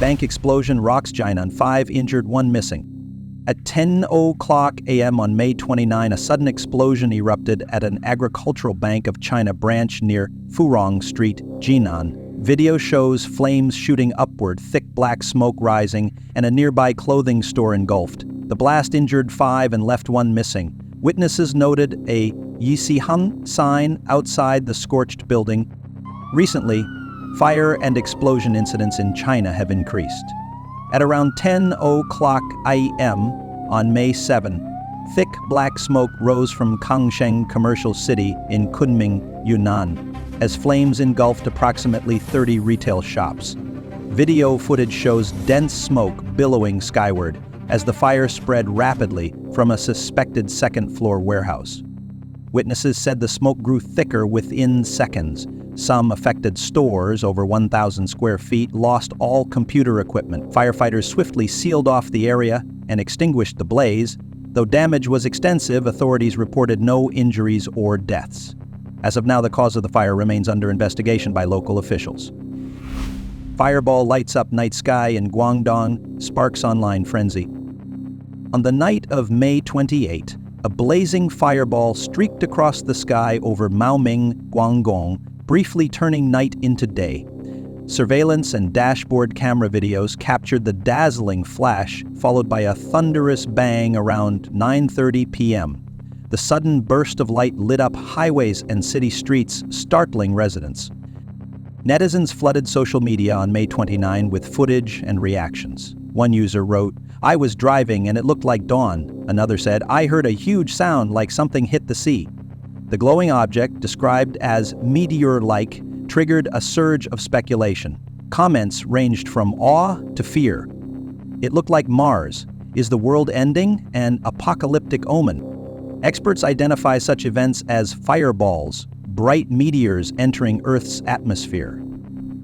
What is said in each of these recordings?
Bank explosion rocks Jinan, 5 injured, 1 missing. At 10:00 a.m. on May 29, a sudden explosion erupted at an agricultural Bank of China branch near Furong Street, Jinan. Video shows flames shooting upward, thick black smoke rising, and a nearby clothing store engulfed. The blast injured 5 and left 1 missing. Witnesses noted a Sihang sign outside the scorched building. Recently, fire and explosion incidents in China have increased. At around 10:00 a.m. on May 7, thick black smoke rose from Kangsheng Commercial City in Kunming, Yunnan, as flames engulfed approximately 30 retail shops. Video footage shows dense smoke billowing skyward as the fire spread rapidly from a suspected second-floor warehouse. Witnesses said the smoke grew thicker within seconds. Some affected stores, over 1,000 square feet, lost all computer equipment. Firefighters swiftly sealed off the area and extinguished the blaze. Though damage was extensive, authorities reported no injuries or deaths. As of now, the cause of the fire remains under investigation by local officials. Fireball lights up night sky in Guangdong, sparks online frenzy. On the night of May 28, a blazing fireball streaked across the sky over Maoming, Guangdong, briefly turning night into day. Surveillance and dashboard camera videos captured the dazzling flash, followed by a thunderous bang around 9:30 p.m. The sudden burst of light lit up highways and city streets, startling residents. Netizens flooded social media on May 29 with footage and reactions. One user wrote, "I was driving and it looked like dawn." Another said, "I heard a huge sound like something hit the sea." The glowing object, described as meteor-like, triggered a surge of speculation. Comments ranged from awe to fear. It looked like Mars. Is the world ending? An apocalyptic omen. Experts identify such events as fireballs, bright meteors entering Earth's atmosphere.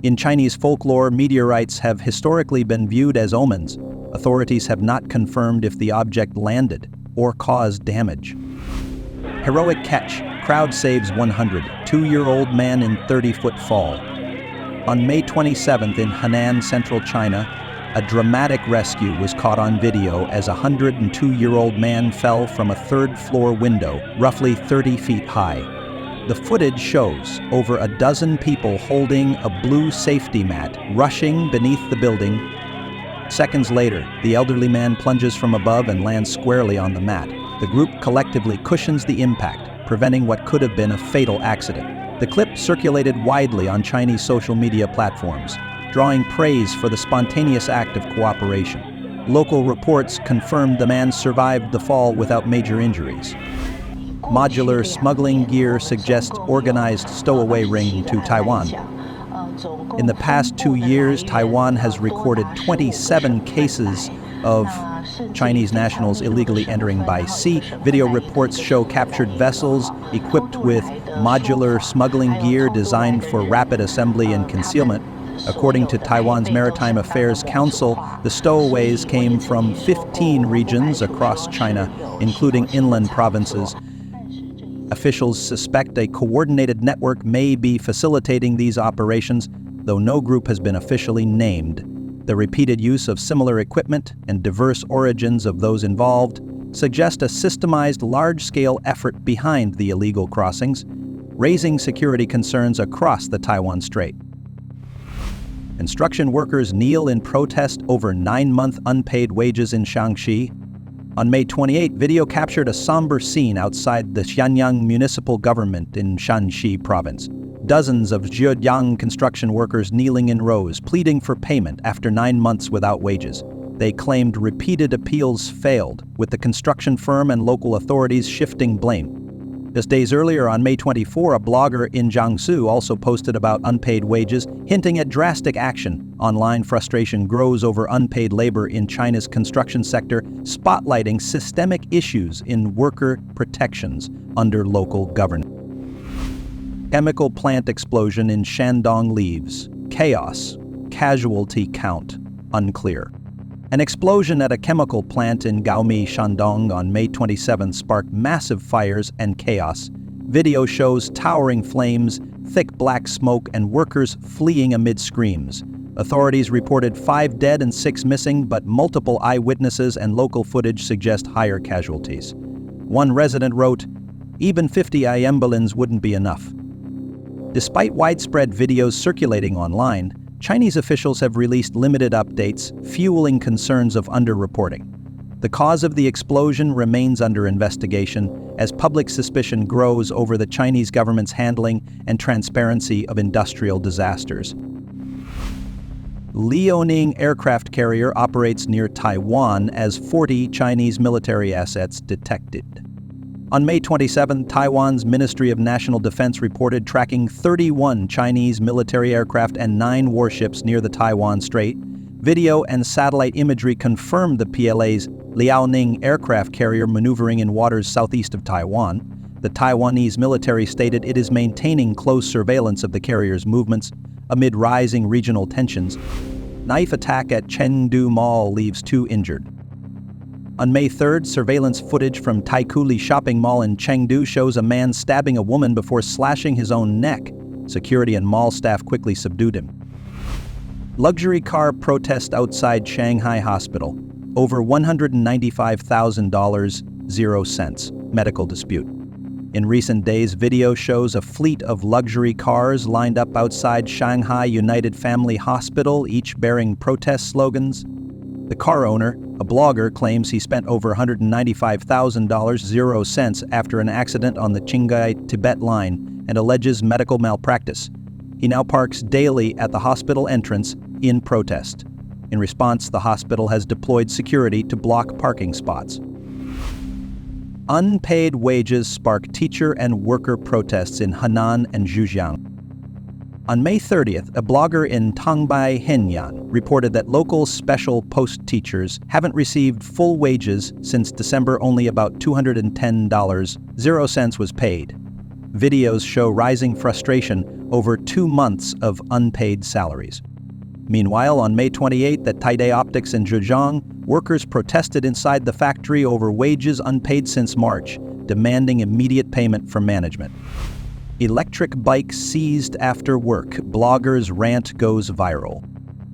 In Chinese folklore, meteorites have historically been viewed as omens. Authorities have not confirmed if the object landed or caused damage. Heroic catch. Crowd saves 100. 2-year-old man in 30-foot fall. On May 27th in Henan, central China, a dramatic rescue was caught on video as a 102-year-old man fell from a third-floor window, roughly 30 feet high. The footage shows over a dozen people holding a blue safety mat, rushing beneath the building. Seconds later, the elderly man plunges from above and lands squarely on the mat. The group collectively cushions the impact, preventing what could have been a fatal accident. The clip circulated widely on Chinese social media platforms, drawing praise for the spontaneous act of cooperation. Local reports confirmed the man survived the fall without major injuries. Modular smuggling gear suggests organized stowaway ring to Taiwan. In the past 2 years, Taiwan has recorded 27 cases of Chinese nationals illegally entering by sea. Video reports show captured vessels equipped with modular smuggling gear designed for rapid assembly and concealment. According to Taiwan's Maritime Affairs Council, the stowaways came from 15 regions across China, including inland provinces. Officials suspect a coordinated network may be facilitating these operations, though no group has been officially named. The repeated use of similar equipment and diverse origins of those involved suggest a systemized large-scale effort behind the illegal crossings, raising security concerns across the Taiwan Strait. Construction workers kneel in protest over 9-month unpaid wages in Shaanxi. On May 28, video captured a somber scene outside the Zhejiang municipal government in Shaanxi province. Dozens of Zhejiang construction workers kneeling in rows, pleading for payment after 9 months without wages. They claimed repeated appeals failed, with the construction firm and local authorities shifting blame. Just days earlier, on May 24, a blogger in Jiangsu also posted about unpaid wages, hinting at drastic action. Online frustration grows over unpaid labor in China's construction sector, spotlighting systemic issues in worker protections under local governance. Chemical plant explosion in Shandong leaves. Chaos. Casualty count. Unclear. An explosion at a chemical plant in Gaomi, Shandong on May 27 sparked massive fires and chaos. Video shows towering flames, thick black smoke, and workers fleeing amid screams. Authorities reported 5 dead and 6 missing, but multiple eyewitnesses and local footage suggest higher casualties. One resident wrote, "Even 50 ambulance wouldn't be enough." Despite widespread videos circulating online, Chinese officials have released limited updates, fueling concerns of underreporting. The cause of the explosion remains under investigation as public suspicion grows over the Chinese government's handling and transparency of industrial disasters. Liaoning aircraft carrier operates near Taiwan as 40 Chinese military assets detected. On May 27, Taiwan's Ministry of National Defense reported tracking 31 Chinese military aircraft and 9 warships near the Taiwan Strait. Video and satellite imagery confirmed the PLA's Liaoning aircraft carrier maneuvering in waters southeast of Taiwan. The Taiwanese military stated it is maintaining close surveillance of the carrier's movements amid rising regional tensions. Knife attack at Chengdu Mall leaves 2 injured. On May 3rd, surveillance footage from Taikoo Shopping Mall in Chengdu shows a man stabbing a woman before slashing his own neck. Security and mall staff quickly subdued him. Luxury car protest outside Shanghai hospital. Over $195,000, 0 cents. Medical dispute. In recent days, video shows a fleet of luxury cars lined up outside Shanghai United Family Hospital, each bearing protest slogans. The car owner, a blogger, claims he spent over $195,000, 0 cents after an accident on the Qinghai-Tibet line and alleges medical malpractice. He now parks daily at the hospital entrance in protest. In response, the hospital has deployed security to block parking spots. Unpaid wages spark teacher and worker protests in Henan and Zhejiang. On May 30th, a blogger in Tongbei, Henan, reported that local special post teachers haven't received full wages since December. Only about $210, 0 cents was paid. Videos show rising frustration over 2 months of unpaid salaries. Meanwhile, on May 28th at Taidai Optics in Zhejiang, workers protested inside the factory over wages unpaid since March, demanding immediate payment from management. Electric bikes seized after work. Blogger's rant goes viral.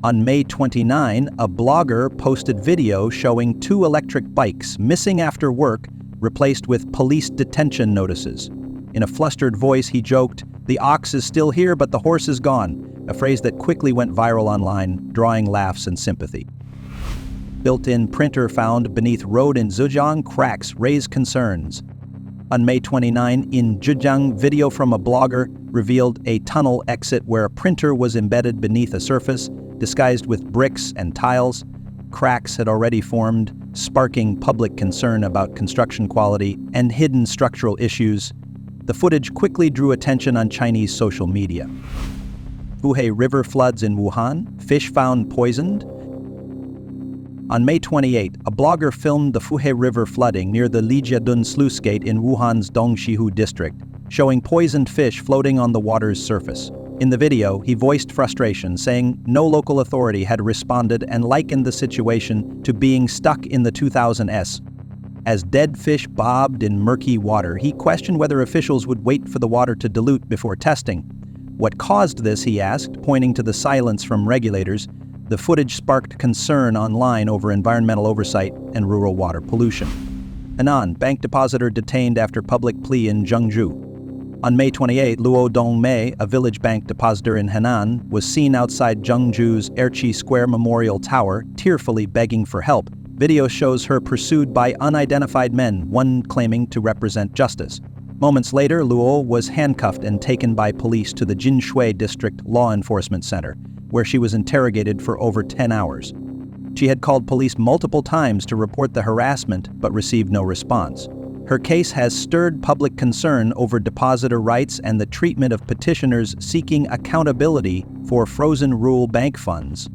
On May 29, a blogger posted video showing 2 electric bikes missing after work, replaced with police detention notices. In a flustered voice, he joked, "The ox is still here, but the horse is gone," a phrase that quickly went viral online, drawing laughs and sympathy. Built-in printer found beneath road in Zhejiang, cracks raise concerns. On May 29, in Zhejiang, video from a blogger revealed a tunnel exit where a printer was embedded beneath a surface, disguised with bricks and tiles. Cracks had already formed, sparking public concern about construction quality and hidden structural issues. The footage quickly drew attention on Chinese social media. Fuhe River floods in Wuhan, fish found poisoned. On May 28, a blogger filmed the Fuhe River flooding near the Lijiadun sluice gate in Wuhan's Dongxihu district, showing poisoned fish floating on the water's surface. In the video, he voiced frustration, saying no local authority had responded and likened the situation to being stuck in the 2000s. As dead fish bobbed in murky water, he questioned whether officials would wait for the water to dilute before testing. What caused this, he asked, pointing to the silence from regulators. The footage sparked concern online over environmental oversight and rural water pollution. Henan, bank depositor detained after public plea in Zhengzhou. On May 28, Luo Dongmei, a village bank depositor in Henan, was seen outside Zhengzhou's Erchi Square Memorial Tower, tearfully begging for help. Video shows her pursued by unidentified men, one claiming to represent justice. Moments later, Luo was handcuffed and taken by police to the Jinshui District Law Enforcement Center, where she was interrogated for over 10 hours. She had called police multiple times to report the harassment, but received no response. Her case has stirred public concern over depositor rights and the treatment of petitioners seeking accountability for frozen rural bank funds.